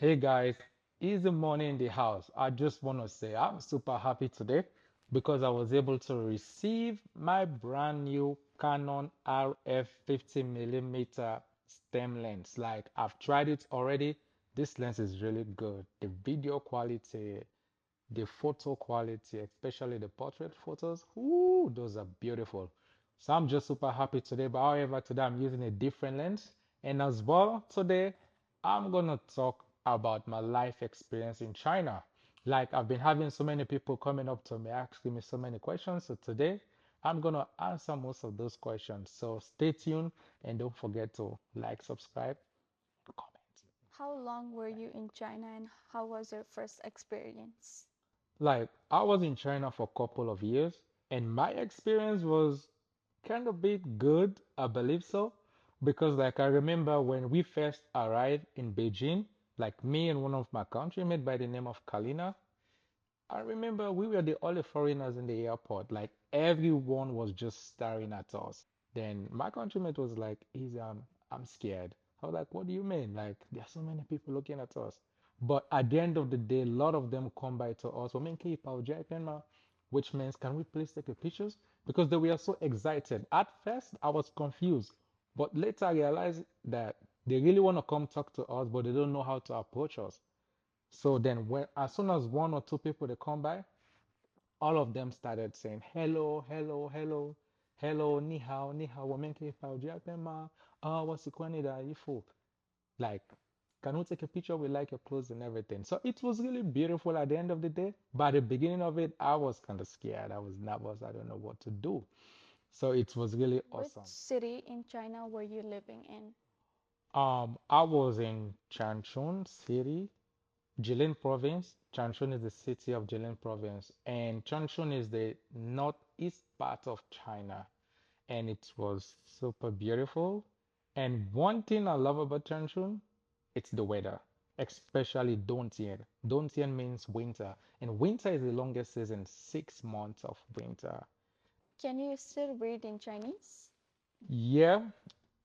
Hey guys, easy money in the house. I just want to say I'm super happy today because I was able to receive my brand new Canon RF 50 millimeter stem lens. Like I've tried it already. This lens is really good. The video quality, the photo quality, especially the portrait photos, ooh, those are beautiful. So I'm just super happy today. But however, today I'm using a different lens. And as well, today I'm gonna talk about my life experience in China. Like I've been having so many people coming up to me asking me so many questions. So today I'm gonna answer most of those questions. So stay tuned and don't forget to like, subscribe, comment. How long were you in China and how was your first experience? Like I was in China for a couple of years, and my experience was kind of bit good, I believe so, because like I remember when we first arrived in Beijing, like me and one of my countrymates by the name of Kalina, I remember we were the only foreigners in the airport. Like everyone was just staring at us. Then my countryman was like, "Easy, I'm scared." I was like, "What do you mean? Like there are so many people looking at us." But at the end of the day, a lot of them come by to us. "Women keep our jacket, which means can we please take a pictures? Because they were so excited. At first, I was confused, but later I realized that they really want to come talk to us, but they don't know how to approach us. So then when as soon as one or two people they come by, all of them started saying hello, hello, hello, hello, ni hao, 我们可以跑这边吗? What's the Kwanida Ifu? Like, can we take a picture? We like your clothes and everything. So it was really beautiful at the end of the day. But at the beginning of it, I was kind of scared. I was nervous. I don't know what to do. So it was really Which awesome. city in China were you living in? I was in Changchun City, Jilin Province. Changchun is the city of Jilin Province, and Changchun is the northeast part of China, and it was super beautiful. And one thing I love about Changchun, it's the weather, especially Dongtian. Dongtian means winter, and winter is the longest season, 6 months of winter. Can you still read in Chinese? Yeah,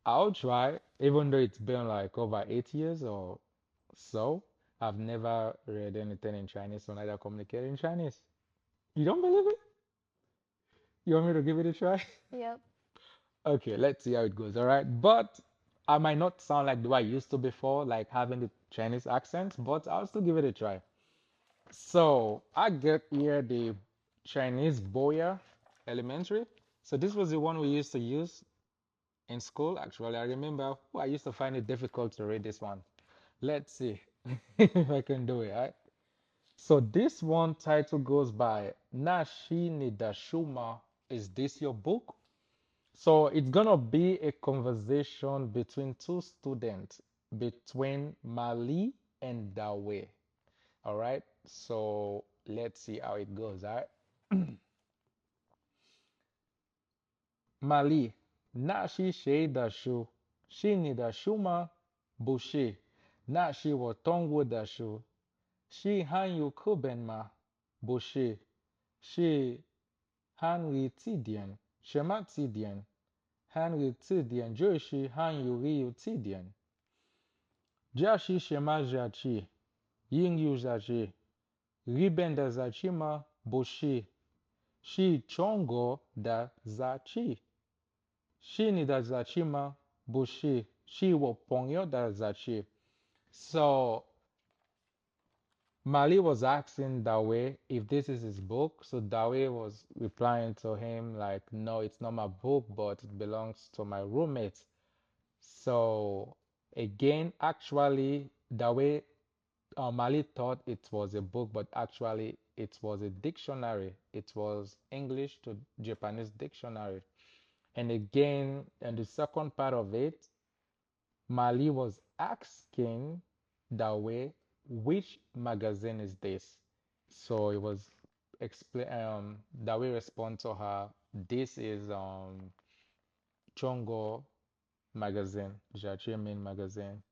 I'll try, even though it's been like over 8 years or so. I've never read anything in Chinese or neither communicate in Chinese. You don't believe it? You want me to give it a try? Yep. Okay, let's see how it goes, all right? But I might not sound like the way I used to before, like having the Chinese accent, but I'll still give it a try. So I get here the Chinese Boya Elementary. So this was the one we used to use in school, actually. I remember I used to find it difficult to read this one. Let's see if I can do it, all right? So this one title goes by Nashi Nidashuma. Is this your book? So it's gonna be a conversation between two students, between Mali and Dawe. All right. So let's see how it goes. All right. Mali, na shi shei da shu, shi ni da shu ma, bu shi, na shi wo tongwu da shu, shi han yu kuben ma, bu shi, shi han ri ti dian, shema ti dian, han ri ti dian, jo shi han yu ri yu ti dian. Jia shi shema jia chi, ying yu za chi, riben da za chi ma, bu shi chongo da za chi. Shi ni da za chi ma, bu shi wo pongyo da za chi. So Mali was asking Dawe if this is his book. So Dawe was replying to him like, no, it's not my book, but it belongs to my roommate. So again, actually, Dawe Mali thought it was a book, but actually it was a dictionary. It was English to Japanese dictionary. And again, in the second part of it, Mali was asking Dawe, which magazine is this? So it was explain Dawe respond to her, this is Chongo magazine, Jachimin magazine.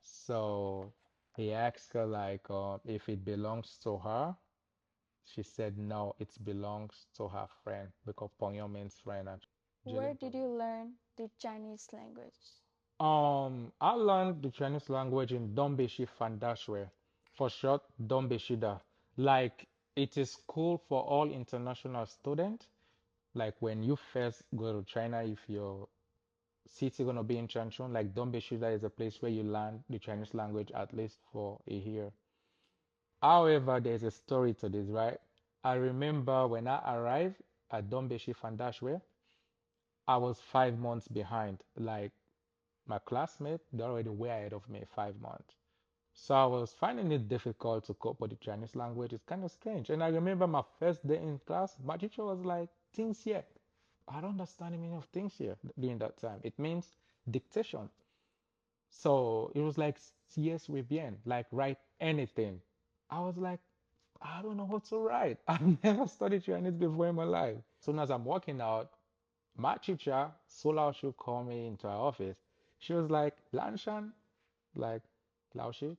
So he asked her like if it belongs to her. She said no, it belongs to her friend because Pongyo means friend. Where did you learn the Chinese language? I learned the Chinese language in Dombeshi Fandashwe, for short, Dombeshida. Like, it is cool for all international students. Like, when you first go to China, if your city gonna be in Changchun, like Dombeshida is a place where you learn the Chinese language at least for a year. However, there's a story to this, right? I remember when I arrived at Dombeshi Fandashwe, I was 5 months behind. Like, my classmate, they're already way ahead of me 5 months. So I was finding it difficult to cope with the Chinese language. It's kind of strange. And I remember my first day in class, my teacher was like, things here. I don't understand the meaning of things here during that time. It means dictation. So it was like, yes, we bien, like write anything. I was like, I don't know what to write. I've never studied Chinese before in my life. As soon as I'm walking out, my teacher, Sola, should call me into her office. She was like, Lanshan, like Laoshi,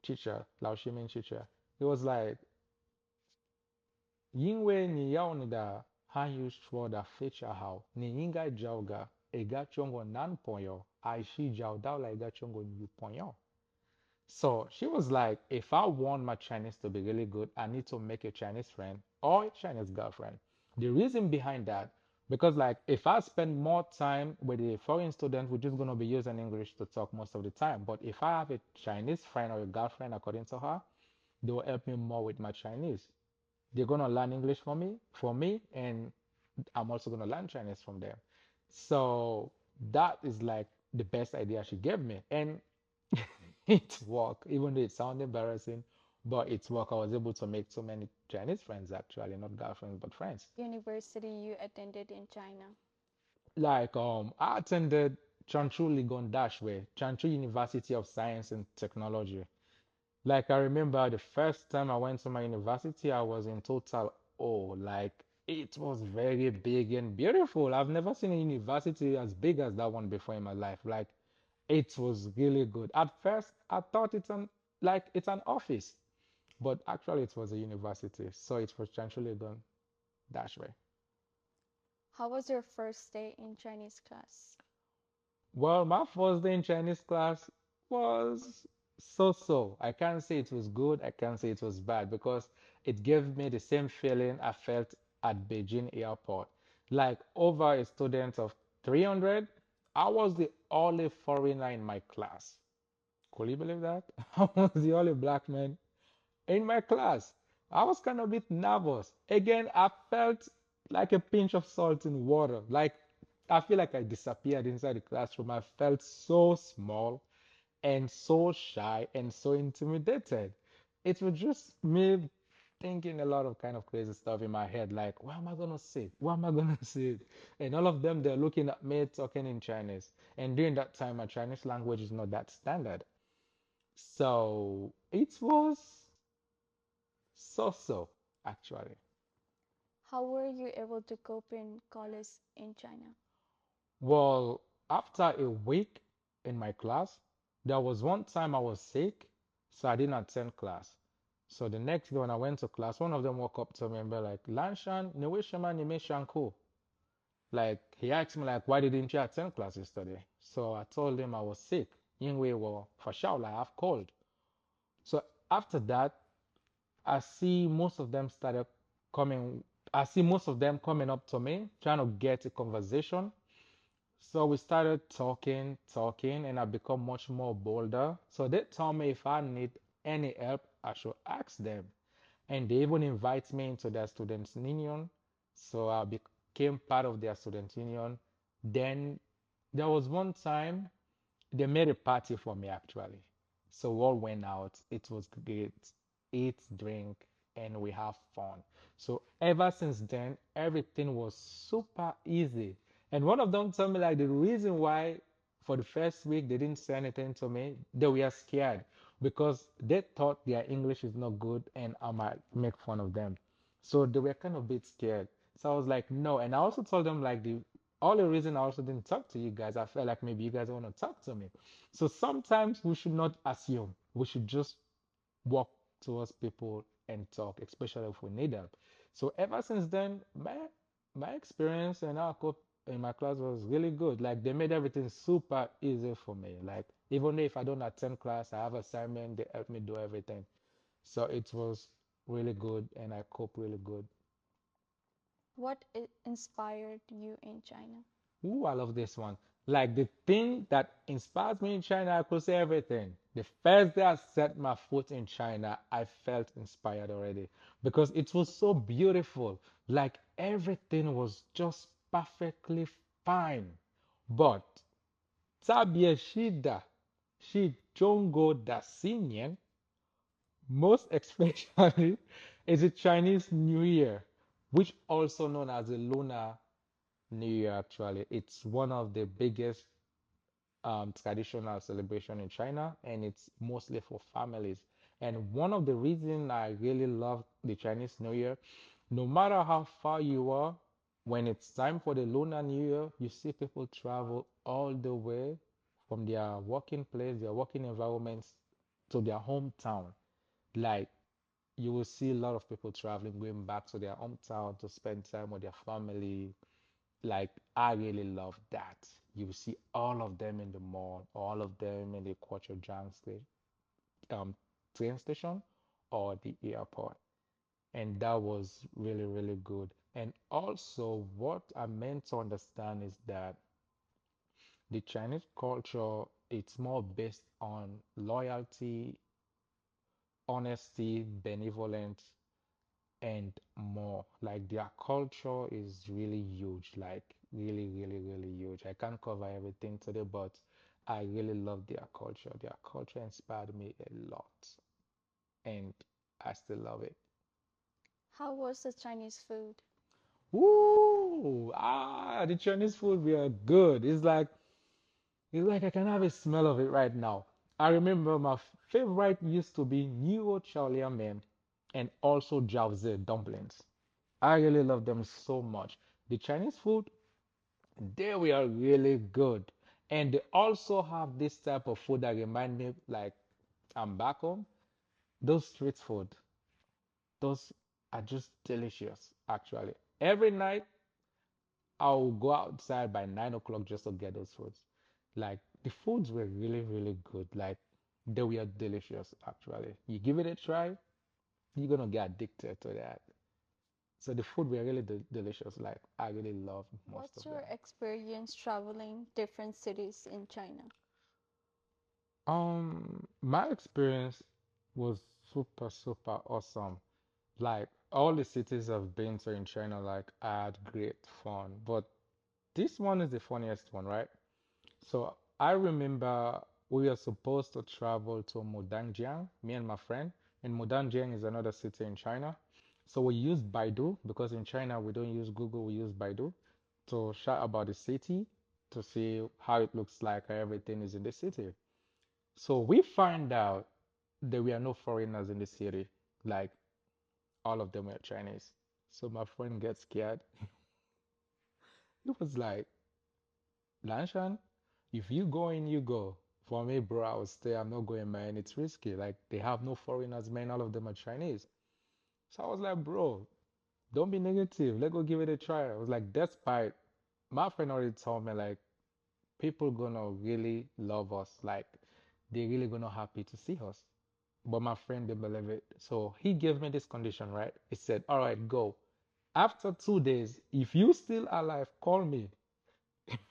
teacher, Laoshi means teacher. It was like, Yingwe ni yao ni da hanyu shwo da fecha hao, ni yinga jauga, ega chongo nan ponyo, aishi jiao dao la ega chongo yu ponyo. So she was like, if I want my Chinese to be really good, I need to make a Chinese friend or a Chinese girlfriend. The reason behind that, because like if I spend more time with a foreign student, we're just gonna be using English to talk most of the time. But if I have a Chinese friend or a girlfriend, according to her, they will help me more with my Chinese. They're gonna learn English for me, and I'm also gonna learn Chinese from them. So that is like the best idea she gave me, and it worked. Even though it sounded embarrassing, but it's worked. I was able to make so many Chinese friends actually, not girlfriends but friends. University you attended in China? Like I attended Chanchu Ligon Dashway, Chanchu University of Science and Technology. Like I remember the first time I went to my university, I was in total awe. Like it was very big and beautiful. I've never seen a university as big as that one before in my life. Like it was really good. At first, I thought it's an office, but actually it was a university. So it was actually done that way. How was your first day in Chinese class? Well, my first day in Chinese class was so-so. I can't say it was good, I can't say it was bad because it gave me the same feeling I felt at Beijing airport. Like over a student of 300, I was the only foreigner in my class. Could you believe that? I was the only black man in my class. I was kind of a bit nervous. Again, I felt like a pinch of salt in water. Like I feel like I disappeared inside the classroom. I felt so small and so shy and so intimidated. It was just me thinking a lot of kind of crazy stuff in my head, like, what am I gonna say? What am I gonna say? And all of them, they're looking at me talking in Chinese. And during that time, my Chinese language is not that standard. So it was so actually. How were you able to cope in college in China? Well, after a week in my class, there was one time I was sick, so I didn't attend class. So the next day when I went to class, one of them walked up to me and be like, Lanshan, Niwishima Nime Shanku. Like he asked me like, why didn't you attend class yesterday? So I told him I was sick. Yingwei well, for sure, like I have cold. So after that, I see most of them started coming. I see most of them coming up to me, trying to get a conversation. So we started talking, and I become much more bolder. So they told me if I need any help, I should ask them. And they even invite me into their students' union. So I became part of their student union. Then there was one time they made a party for me actually. So we all went out. It was great. Eat, drink, and we have fun. So ever since then, everything was super easy. And one of them told me like the reason why for the first week they didn't say anything to me, they were scared because they thought their English is not good and I might make fun of them. So they were kind of a bit scared. So I was like, no. And I also told them like the only reason I also didn't talk to you guys, I felt like maybe you guys want to talk to me. So sometimes we should not assume. We should just walk towards people and talk, especially if we need help. So ever since then, my experience and our cope in my class was really good. Like they made everything super easy for me. Like even if I don't attend class, I have assignment, they help me do everything. So it was really good and I cope really good. What inspired you in China? Ooh, I love this one. Like the thing that inspires me in China, I could say everything. The first day I set my foot in China, I felt inspired already because it was so beautiful. Like everything was just perfectly fine. But tabia shida, shi jongo da sinyen, most especially is the Chinese New Year, which also known as the Lunar New Year actually. It's one of the biggest traditional celebration in China, and it's mostly for families. And one of the reasons I really love the Chinese New Year, no matter how far you are, when it's time for the Lunar New Year, you see people travel all the way from their working place, their working environments to their hometown. Like you will see a lot of people traveling, going back to their hometown to spend time with their family, like I really love that. You see all of them in the mall, all of them in the Quattro um, train station or the airport. And that was really, really good. And also, what I meant to understand is that the Chinese culture, it's more based on loyalty, honesty, benevolence, and more. Like their culture is really huge, like really, really, really huge. I can't cover everything today, but I really love their culture. Their culture inspired me a lot, and I still love it. How was the Chinese food? Woo! The Chinese food we are good. It's like I can have a smell of it right now. I remember my favorite used to be Niu Chao Liang Men and also Jiaozi dumplings. I really love them so much. The Chinese food, they were really good. And they also have this type of food that remind me like I'm back home. Those street food, those are just delicious, actually. Every night I'll go outside by 9 o'clock just to get those foods. Like the foods were really, really good. Like they were delicious, actually. You give it a try, you're gonna get addicted to that. So the food were really delicious. Like I really love most What's of your them. experience traveling different cities in China? My experience was super, super awesome. Like all the cities I've been to in China, like I had great fun. But this one is the funniest one, right? So I remember we were supposed to travel to Mudanjiang, me and my friend, and Mudanjiang is another city in China. So we used Baidu because in China we don't use Google, we use Baidu to chat about the city to see how it looks like, how everything is in the city. So we find out there were no foreigners in the city, like all of them were Chinese. So my friend gets scared. He was like, Lanshan, if you go in, you go. For me, bro, I will stay. I'm not going, man. It's risky. Like they have no foreigners, man. All of them are Chinese. So I was like, bro, don't be negative. Let's go give it a try. I was like, despite my friend already told me like people gonna really love us. Like they really gonna happy to see us. But my friend didn't believe it. So he gave me this condition, right? He said, all right, go. After 2 days, if you still alive, call me.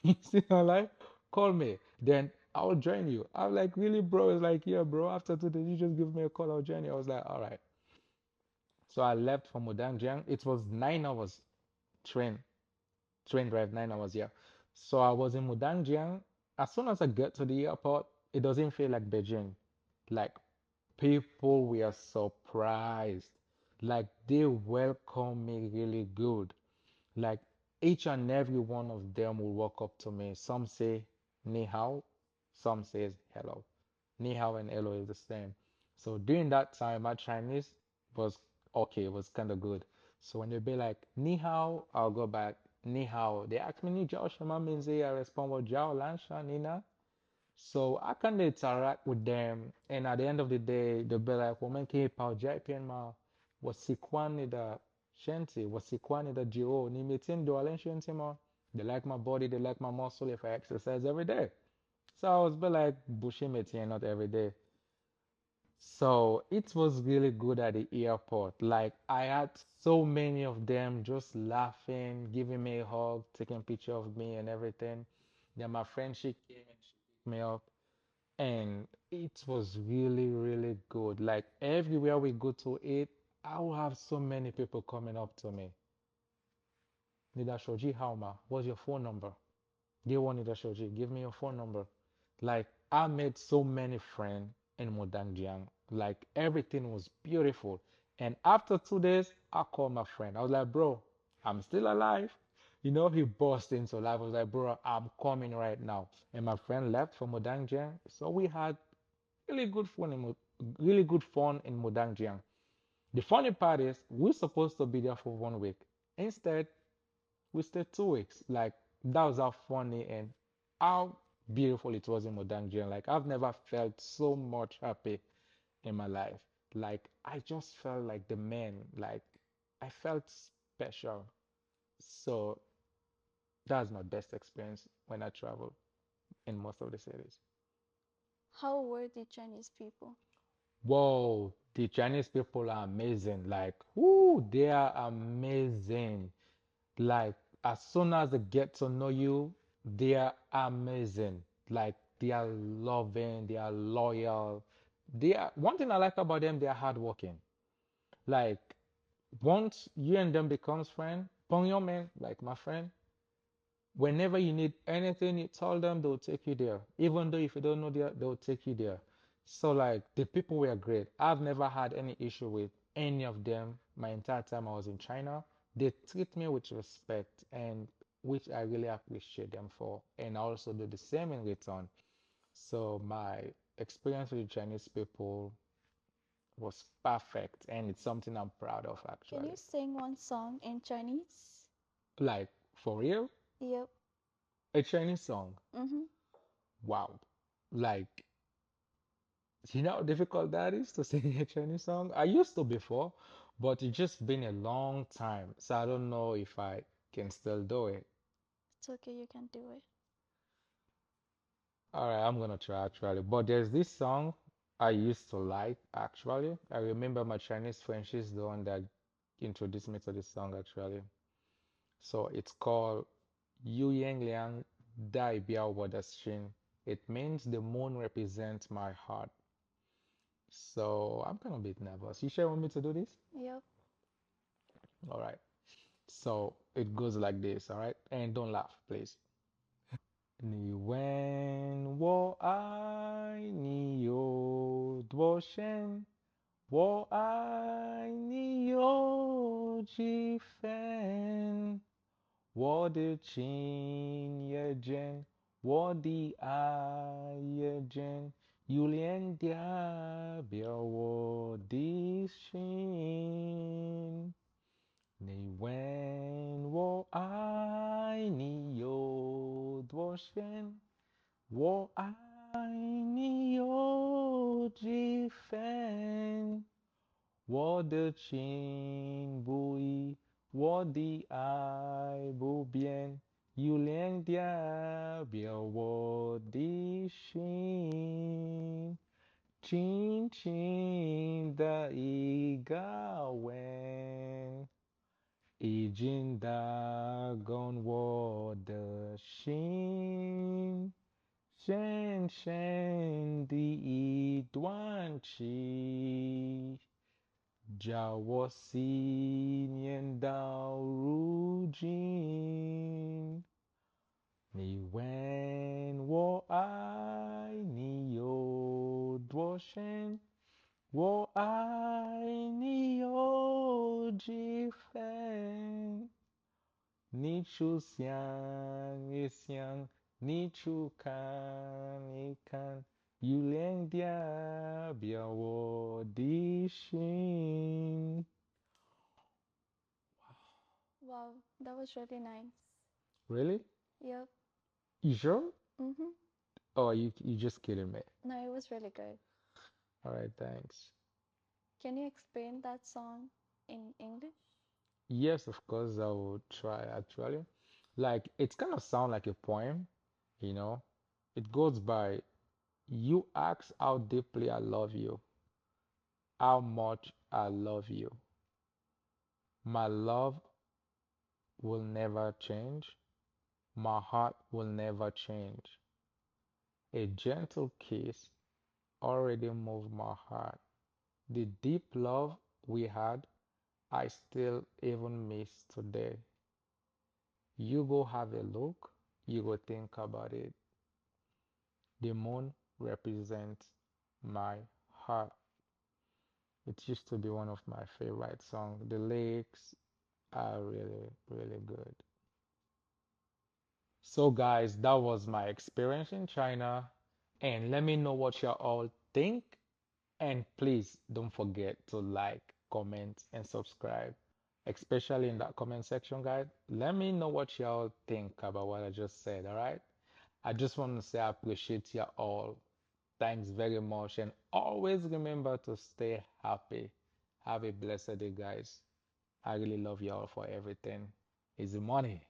You still alive, call me. Then I'll join you. I'm like, really, bro? It's like, yeah, bro. After 2 days, you just give me a call, I'll join you. I was like, all right. So I left from Mudanjiang. It was 9 hours train, train drive, 9 hours, yeah. So I was in Mudanjiang. As soon as I get to the airport, it doesn't feel like Beijing. Like people were surprised. Like they welcome me really good. Like each and every one of them will walk up to me. Some say ni hao, some says hello. Ni hao and hello is the same. So during that time, my Chinese was okay, was kind of good. So when they be like ni hao, I'll go back ni hao. They ask me ni jiao shema means I respond with jiao lan sha nina. So I kind of interact with them, and at the end of the day, they'll be like, "Woman, can you power JPN ma? Wasikwani da shenti, wasikwani da jio, ni metin do alen shenti ma." They like my body, they like my muscle if I exercise every day. So I was be like Bushimeti not every day. So it was really good at the airport. Like I had so many of them just laughing, giving me a hug, taking picture of me and everything. Then my friend she came and she picked me up and it was really, really good. Like everywhere we go to eat, I will have so many people coming up to me. Nidashoji Hauma, what's your phone number? Day one Nidashoji, give me your phone number. Like I made so many friends in Mudangjiang. Like everything was beautiful. And after 2 days, I called my friend. I was like, bro, I'm still alive. You know, he burst into life. I was like, bro, I'm coming right now. And my friend left for Mudangjiang. So we had really good fun really good fun in Mudangjiang. The funny part is we're supposed to be there for 1 week. Instead, we stayed 2 weeks. Like that was how funny and how beautiful it was in Mudangjiang. Like I've never felt so much happy in my life. Like I just felt like the man. Like I felt special. So that's my best experience when I travel in most of the cities. How were the Chinese people? Whoa, the Chinese people are amazing. Like, whoo, they are amazing. Like, as soon as they get to know you, they are amazing. Like, they are loving, they are loyal. They are, one thing I like about them, they are hardworking. Like, once you and them becomes friend, Pong man, like my friend, whenever you need anything, you tell them they'll take you there. Even though if you don't know there, they'll take you there. So like the people were great. I've never had any issue with any of them my entire time I was in China. They treat me with respect and which I really appreciate them for. And I also do the same in return. So my experience with Chinese people was perfect and it's something I'm proud of Can you actually. sing one song in Chinese? Like for real, Yep. a Chinese song. Mm-hmm. Wow. Like you know how difficult that is to sing a Chinese song? I used to before, but it's just been a long time. So I don't know if I can still do it. It's okay, you can do it. All right, I'm gonna try actually. But there's this song I used to like actually. I remember my Chinese friend, she's the one that introduced me to this song actually. So it's called Yu Yang Liang Dai Biao Wo De Xin. It means the moon represents my heart. So I'm kind of a bit nervous. You sure want me to do this? Yep. All right. So it goes like this, all right? And don't laugh, please. 你问我爱你有多深，我爱你有几分？我的情也真，我的爱也真，有两点表我的心。你问我爱你有几分？我的情不移，我的爱不变。有两点表我的心，轻轻的一个吻，已经的跟我的心，深深的一段情。叫我思念到如今。你出想一想，你出看一看，有两点表我的心。Wow, that was really nice. Really? Yep. You sure? Mm-hmm. Oh, you just kidding me. No, it was really good. All right, thanks. Can you explain that song in English? Yes, of course, I will try actually. Like it's kind of sound like a poem, you know. It goes by, you ask how deeply I love you, how much I love you. My love will never change. My heart will never change. A gentle kiss already moved my heart. The deep love we had, I still even miss today. You go have a look, you go think about it. The moon represents my heart. It used to be one of my favorite songs. The lyrics are really, really good. So, guys, that was my experience in China. And let me know what you all think. And please don't forget to like, comment, and subscribe, especially in that comment section, guys. Let me know what y'all think about what I just said, all right? I just want to say I appreciate you all. Thanks very much. And always remember to stay happy. Have a blessed day, guys. I really love you all for everything. Easy money.